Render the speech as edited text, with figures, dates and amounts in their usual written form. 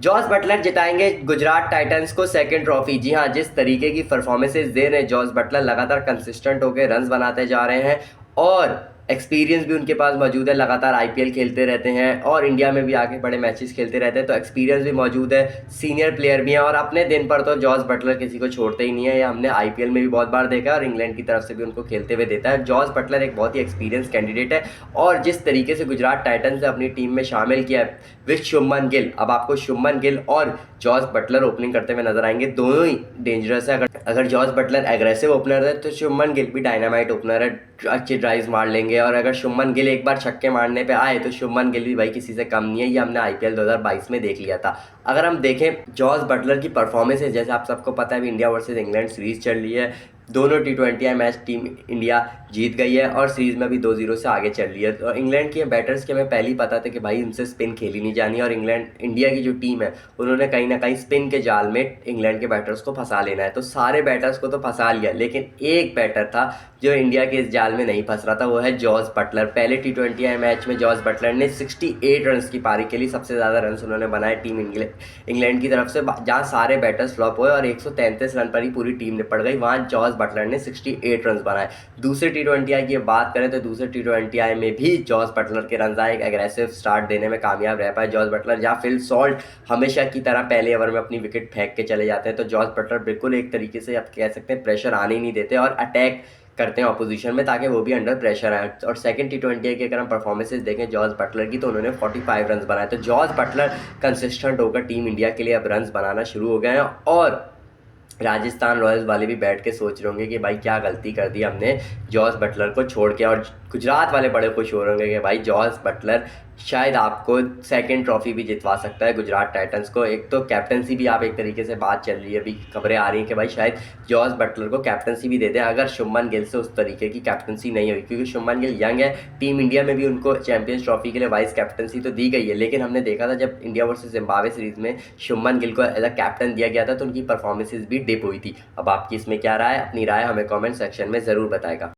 Jos Buttler जिताएंगे Gujarat Titans को second trophy. जी हाँ, जिस तरीके की परफॉर्मेंसेज दे रहे हैं जॉस बटलर, लगातार कंसिस्टेंट होकर रन्स बनाते जा रहे हैं और एक्सपीरियंस भी उनके पास मौजूद है। लगातार आईपीएल खेलते रहते हैं और इंडिया में भी आके बड़े मैचेस खेलते रहते हैं, तो एक्सपीरियंस भी मौजूद है, सीनियर प्लेयर भी हैं और अपने दिन पर तो जॉस बटलर किसी को छोड़ते ही नहीं है। ये हमने आईपीएल में भी बहुत बार देखा है और इंग्लैंड की तरफ से भी उनको खेलते हुए देता है। जॉस बटलर एक बहुत ही एक्सपीरियंस कैंडिडेट है और जिस तरीके से गुजरात टाइटंस ने अपनी टीम में शामिल किया है विथ शुभमन गिल, अब आपको शुभमन गिल और जॉस बटलर ओपनिंग करते हुए नजर आएंगे। दोनों ही डेंजरस है। अगर जॉस बटलर एग्रेसिव ओपनर है तो शुभमन गिल भी डायनामाइट ओपनर है, अच्छी ड्राइव्स मार लेंगे। और अगर शुभमन गिल एक बार छक्के मारने पे आए तो शुभमन गिल भी भाई किसी से कम नहीं है। ये हमने आईपीएल 2022 में देख लिया था। अगर हम देखें जॉस बटलर की परफॉर्मेंस है, जैसे आप सबको पता है अभी इंडिया वर्सेस इंग्लैंड सीरीज चल रही है, दोनों टी20 मैच टीम इंडिया जीत गई है और सीरीज में भी 2-0 से आगे चल रही है। तो इंग्लैंड के बैटर्स के हमें पहले ही पता था कि भाई इनसे स्पिन खेली नहीं जानी और इंडिया की जो टीम है उन्होंने कहीं ना कहीं स्पिन के जाल में इंग्लैंड के बैटर्स को फंसा लेना है। तो सारे बैटर्स को तो फंसा लिया, लेकिन एक बैटर था जो इंडिया के इस जाल में नहीं फंस रहा था, वो है जॉस बटलर। पहले टी20 मैच में जॉस बटलर ने 68 रन की पारी के लिए सबसे ज़्यादा रन उन्होंने बनाए टीम इंग्लैंड की तरफ से, जहाँ सारे बैटर्स फ्लॉप हुए और 133 रन पर ही पूरी टीम निपट गई। वहाँ जॉस बटलर ने 68 रन बनाए। दूसरे टी20 की बात करें तो दूसरे टी20 में भी जॉस बटलर के रन आए, एक एग्रेसिव स्टार्ट देने में कामयाब रह पाए जॉस बटलर। जहाँ फिल सॉल्ट हमेशा की तरह पहले ओवर में अपनी विकेट फेंक के चले जाते हैं, तो जॉस बटलर बिल्कुल एक तरीके से आप कह सकते हैं प्रेशर आने ही नहीं देते और अटैक करते हैं ऑपोजिशन में ताकि वो भी अंडर प्रेशर आए। और सेकंड टी20 की अगर हम परफॉर्मेंसेज देखें जॉस बटलर की, तो उन्होंने 45 रन बनाए। तो जॉस बटलर कंसिस्टेंट होकर टीम इंडिया के लिए अब रन बनाना शुरू हो गए हैं और राजस्थान रॉयल्स वाले भी बैठ के सोच रहे होंगे कि भाई क्या गलती कर दी हमने जॉस बटलर को छोड़ के, और गुजरात वाले बड़े खुश हो रहे होंगे कि भाई जॉस बटलर शायद आपको सेकंड ट्रॉफी भी जितवा सकता है गुजरात टाइटंस को। एक तो कैप्टनसी भी आप एक तरीके से बात चल रही है, अभी खबरें आ रही हैं कि भाई शायद जॉस बटलर को कैप्टनसी भी दे दें अगर शुभमन गिल से उस तरीके की कैप्टनसी नहीं हुई, क्योंकि शुभमन गिल यंग है। टीम इंडिया में भी उनको चैंपियंस ट्रॉफी के लिए वाइस कैप्टनसी तो दी गई है, लेकिन हमने देखा था जब इंडिया वर्सेस जिम्बाब्वे सीरीज में शुभमन गिल को एज अ कैप्टन दिया गया था तो उनकी परफॉर्मेंसेज भी डिप हुई थी। अब आपकी इसमें क्या राय है? अपनी राय हमें कॉमेंट सेक्शन में ज़रूर बताएगा।